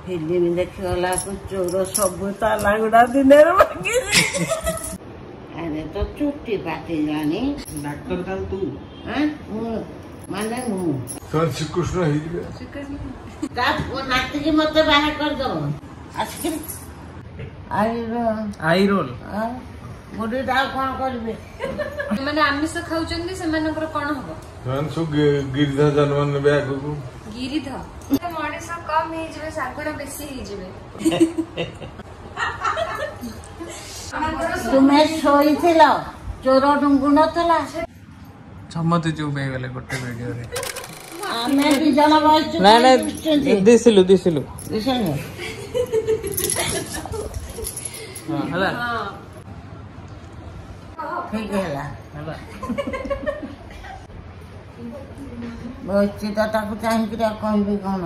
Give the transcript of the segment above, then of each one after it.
Film देखला चोर सब ताला गुड़ा दिन अरे तो चुट्टी पाती जानी डॉक्टर काल तू माने श्रीकृष्ण नाती की मत बाहर कर दो आई रोल गोटे कौन करेंगे मैंने आमिष खाऊंगी से कौन हम सब गिरिधा जन्म ने आग को गिरिधा मनीष कम हो शागुण बेसी तुम्हें शोई चोर डुंगु नला समते चुप हो गले गोटे वीडियो रे आमे दी जन बस ना ना दिसिलु दिसिलु हां हला ठीक है बच्चे तो ताकू चाहिए कि कहबी कौन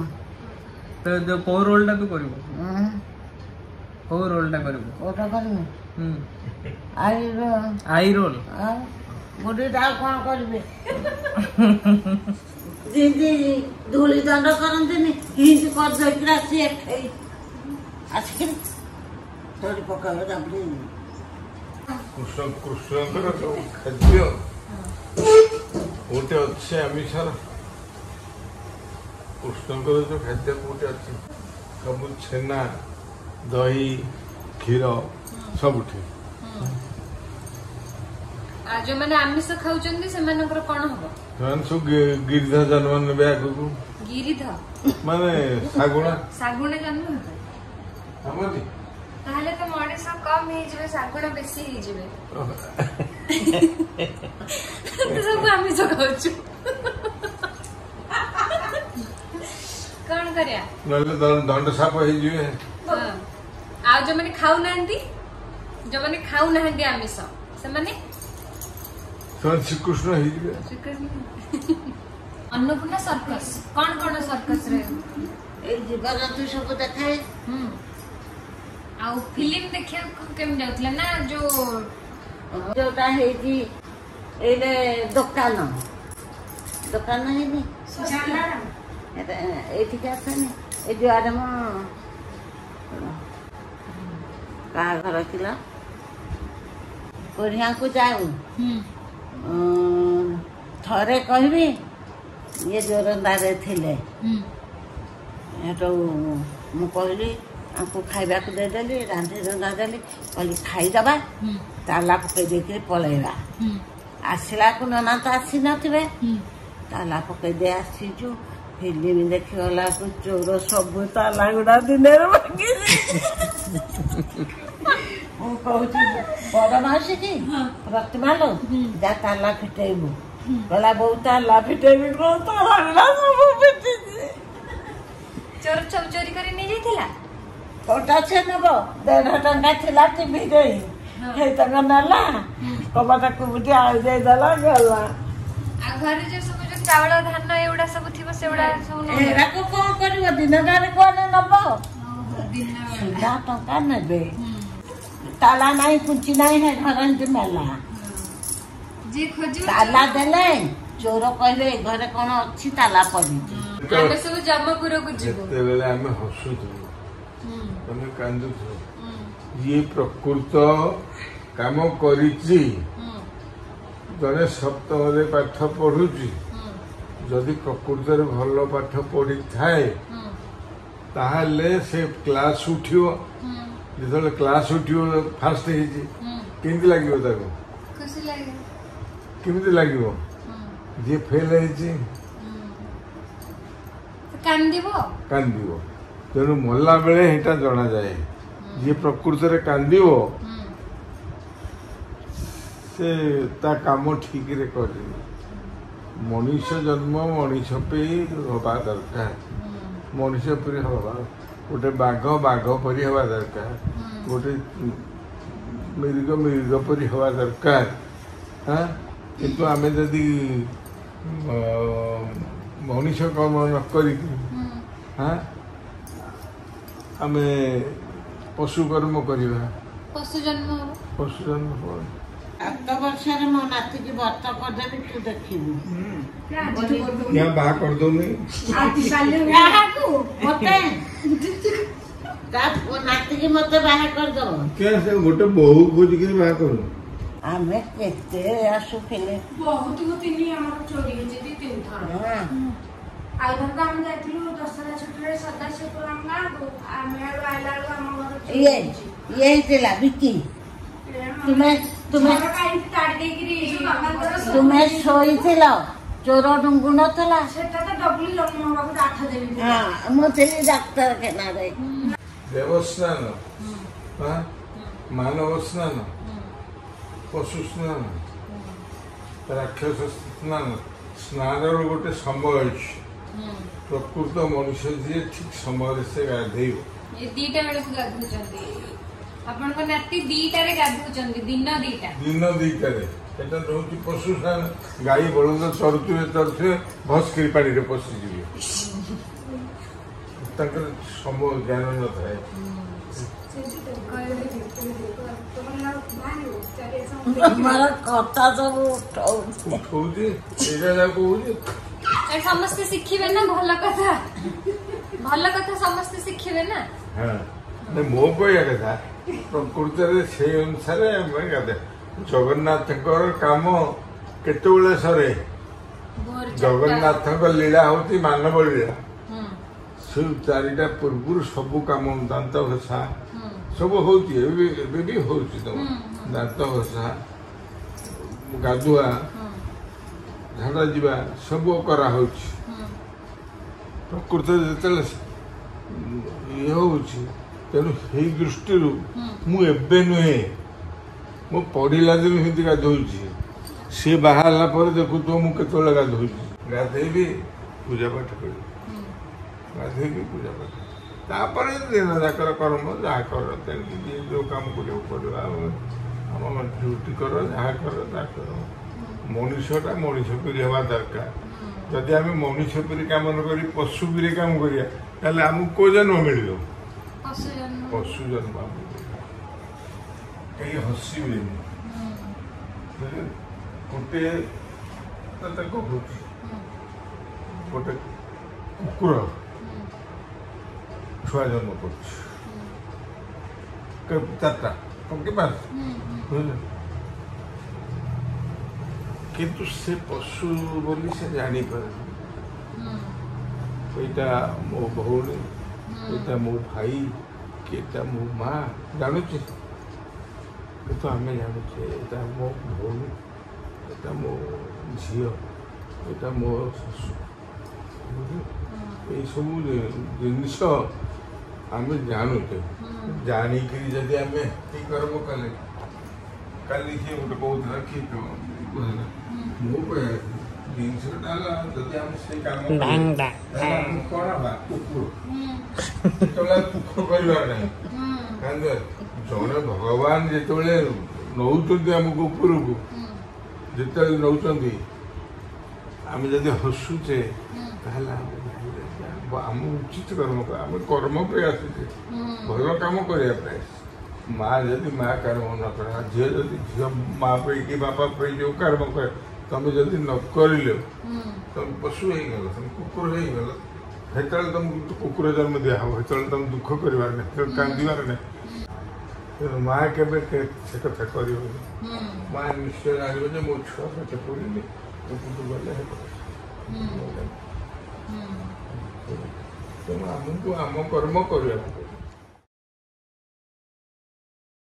तो जो को रोलटा तू करबो को रोलटा करबो ओटा करबे आई रोल गोटे कौन करेंगे जी धूली दंड करते हिंदी कर आसिक थोड़ी पकावे कृष्ण कृष्ण खाद्य गोटे अच्छे आमिषर कृष्ण जो खाद्य गोटे अच्छे सब छेना दही क्षीर सब जो मैंने आमिष खाऊंगी से कौन हम सब गिरिधा जन्म ने आग को गिरिधा माने शागुण जन्म हमनी ताहले तो मनीष कम हो शागुण बेसी सब आमिष खाऊँ कौन करिया दंड साप हो जो मैंने खाऊ ना आमिष से माने श्रीकृष्ण अन्नपूर्णा सर्कस कौन कौन सर्कस रे जीवजंतु सब देखाए आउ फिल्म देखिया केम जाउतला ना जोटा हेजी एले दुकान हेनी एठी का आसने ए दुआरे म का घर किला कोरिया को जाऊ थरे कहबी ये जोरंदारे थिले हेटो मु कहली आपको खाइबा को देदेली रांधे रंधा देली कहली खाईदबा ताला पकई देके पलैबा आसला को नना तो आसी नथिबे ताला पकई दे आसीजु फिल्म देखला चोर सब ताला गुड़ा दिन बड़ मासी की प्रतिमा लो जा ताला फिटेबू कहला बहुत ताला फिटेबी कौन ताला गुड़ा सब फिटे चोर सब चोरी कर नहीं जाइथिला कोटा छे नब 1.5 टंका थिला टीवी रे हे तंग नला कबाटा कुबटी आ जाय दला गला आ घर जे सब जो चावल धान एउडा सब थिबो सेउडा सब एरा को कोन करबो दिनदार कोन नब दिन ना टंका नेबे ताला नहीं कुछ नहीं है घर मेला जे खोजो ताला देले चोर कहले घरे कोन अछि ताला पड़ी आमे सब जमपुर को जीवो तेले हमें हसु तमे कांदु ये प्रकृत काम करिछि जने सप्तम रे पाठ पढुछि जदि प्रकृत रे भलो पाठ पढि थाए ताहले से क्लास उठियो जो क्लास उठियो फास्ट हेछि केंति लागियो ताको खुशी लागे केमिति लागियो जे फेल हेछि कांदिबो तेणु मल्ला बेले हेटा जना जाए जे प्रकृत रे कांदिबो से ता काम ठीक रे करि मनुष्य जन्म मनुष्य पे होबा दरकार मनुष्य पे होबा गोटे बाघ परी हवा दरकार गोटे मृग परी हवा दरकार हाँ किंतु आमे जदि मनुष्य कर्म न करी हाँ आमे पशु कर्म करवा पशु जन्म हो 8 वर्ष मो नाती की व्रत करदेवी तू देखिबू यहाँ बाहा कर दो नहीं ତା ନାତିକି ମତେ ବାହା କରିଦବ। ସେ ଗୋଟେ ବୋହୂ ଖୋଜିକିରି ବାହା କରୁ। ଆମେ କେତେ ଆସୁଥିଲେ ବହୁତ ତିନି ଆମର ଚୋରି ହେଇଛି 2-3 ଥର। ଆଉ ଥର ତ ଆମେ ଯାଇଥିଲୁ ଦଶହରା ଛୁଟିରେ ସଦାଶିବପୁର ଆମ ଗାଁକୁ। ଆମେ ଆଡୁ ଆଇଲା ବେଳକୁ ଆମ ଘର ଚୋରି ଇଏ ହେଇଛି। ଇଏ ହେଇଥିଲା ବିକି ତୁମେ ତୁମେ ଘର କାହିଁକି ତାଡି ଦେଇକିରି ବାବାଙ୍କର ତୁମେ ଶୋଇଥିଲ ଚୋର ଡୁଙ୍ଗୁ ନଥିଲା। ସେଟା ତ ଡବଲି ଜନ୍ମ ହବାକୁ 8 ଦିନ ଥିଲା। ହଁ ମୁଁ ଥିଲି ଡାକ୍ତରଖାନାରେ। ଦେବସ୍ନାନ, ମାନବ ସ୍ନାନ, ପଶୁ ସ୍ନାନ, ରାକ୍ଷସ ସ୍ନାନ, ସ୍ନାନର ଗୋଟେ ସମୟ ଅଛି। ପ୍ରକୃତ ମଣିଷ ଯିଏ ଠିକ ସମୟରେ ସେ ଗାଧେଇବ। 2ଟା ବେଳକୁ ଗାଧଉଛନ୍ତି ଆପଣଙ୍କ ନାତି 2ଟାରେ ଗାଧଉଛନ୍ତି ଦିନ 2ଟାରେ। ଏଟା ରହୁଛି ପଶୁ ସ୍ନାନ। ଗାଈ ବଳଦ ଚରୁଥିବେ ଭସ୍କିରି ପାଣିରେ ପଶିଯିବେ। ତାଙ୍କର ସମୟ ଜ୍ଞାନ ନଥାଏ। ଆମର କଥା ସବୁ ଉଠଉଛି ଏଇଟା ଯାହା କହୁଛି। ସମସ୍ତେ ଶିଖିବେ ନା ଭଲ କଥା ସମସ୍ତେ ଶିଖିବେ ନା। ମୋ କହିବା କଥା ପ୍ରକୃତରେ ସେଇ ଅନୁସାରେ ଆମେ ଗାଧେ। ଜଗନ୍ନାଥଙ୍କର କାମ କେତେବେଳେ ସରେ? ଜଗନ୍ନାଥଙ୍କ ଲୀଳା ହଉଛି ମାନବ ଲୀଳା। ସେ 4ଟା ପୂର୍ବରୁ ସବୁ କାମ ଦାନ୍ତ ଘଷା ସବୁ ହଉଛି। ଏବେ ବି ହଉଛି। ତମ ଦାନ୍ତ ଘଷା, ଗାଧୁଆ, ଝାଡ଼ା ଯିବା ସବୁ କରାହଉଛି। ପ୍ରକୃତରେ ଯେତେବେଳେ ଇଏ ହଉଛି, ତେଣୁ ସେଇ ଦୃଷ୍ଟିରୁ ମୁଁ ଏବେ ନୁହେଁ, ମୁଁ ପଢିଲା ଦିନ ସେମିତି ଗାଧଉଛି। ସିଏ ବାହାରିଲା ପରେ ଦେଖୁଥିବ ମୁଁ କେତେବେଳେ ଗାଧଉଛି। ଗାଧେଇବି, ପୂଜା ପାଠ କରିବି, ଗାଧେଇବି, ପୂଜା ପାଠ। ତାପରେ ଦିନ ଯାକର କର୍ମ ଯାହା କର, ତେଣିକି ଯିଏ ଯୋଉ କାମ କରିବାକୁ ପଡ଼ିବ। ଆମ ଡ୍ୟୁଟି କର, ଯାହା କର ତାହା କର। ମଣିଷଟା ମଣିଷ ପରି ହେବା ଦରକାର। ଯଦି ଆମେ ମଣିଷ ପରି କାମ ନ କରି ପଶୁ ପରି କାମ କରିବା, ତାହେଲେ ଆମକୁ କୋଉ ଜନ୍ମ ମିଳିବ? ପଶୁ ଜନ୍ମ। କେହି ହସିବେନି। ଗୋଟେ କହୁଛି, ଗୋଟେ କୁକୁର ଛୁଆ ଜନ୍ମ କରୁଛି 4ଟା କି 5, କିନ୍ତୁ ସେ ପଶୁ ବୋଲି ସେ ଜାଣିପାରେନି। ଏଇଟା ମୋ ଭଉଣୀ, ଏଇଟା ମୋ ଭାଇ, କି ଏଇଟା ମୋ ମା ଜାଣୁଛି। କିନ୍ତୁ ଆମେ ଜାଣୁଛେ ଏଇଟା ମୋ ଭଉଣୀ, ଏଇଟା ମୋ ଝିଅ, ଏଇଟା ମୋ ଶାଶୁ। ଏଇସବୁ ଜିନିଷ ଆମେ ଜାଣୁଛେ। ଜାଣିକିରି ଯଦି ଆମେ ଏଇ କର୍ମ କଲେ, କାଲି କିଏ ଗୋଟେ କହୁଥିଲା କି ମୋ କହିବା ଜିନିଷଟା ହେଲା, ଯଦି ଆମେ ସେଇ କାମ କଣ ହବା? କୁକୁର। ସେତେବେଳେ ଦୁଃଖ କରିବାର ନାହିଁ। ଜଣେ ଭଗବାନ ଯେତେବେଳେ ନଉଛନ୍ତି ଆମକୁ ଉପରକୁ, ଯେତେବେଳେ ନଉଛନ୍ତି, ଆମେ ଯଦି ହସୁଛେ ତାହେଲେ ଆମ ଉଚିତ କର୍ମ କର। ଆମେ କର୍ମ ପାଇଁ ଆସିଛେ, ଭଲ କାମ କରିବା ପାଇଁ। ମା ଯଦି ମା କର୍ମ ନ କରେ, ଝିଅ ଯଦି ଝିଅ ମା ପାଇଁ କି ବାପା ପାଇଁ ଯୋଉ କର୍ମ କରେ, ତମେ ଯଦି ନ କରିଲ ତମେ ପଶୁ ହେଇଗଲ, ତମେ କୁକୁର ହେଇଗଲ। ସେତେବେଳେ ତମକୁ କୁକୁର ଜନ୍ମ ଦିଆହବ। ସେତେବେଳେ ତମେ ଦୁଃଖ କରିବାର ନାହିଁ, ସେତେବେଳେ କାନ୍ଦିବାର ନାହିଁ। ତେଣୁ ମା କେବେ ସେ କଥା କରିବନି। ମା ନିଶ୍ଚୟ ଜାଣିବ ଯେ ମୋ ଛୁଆ ପାଠ ପଢିଲି, ଗଲେ ହେବ। ତେଣୁ ଆମକୁ ଆମ କର୍ମ କରିବାକୁ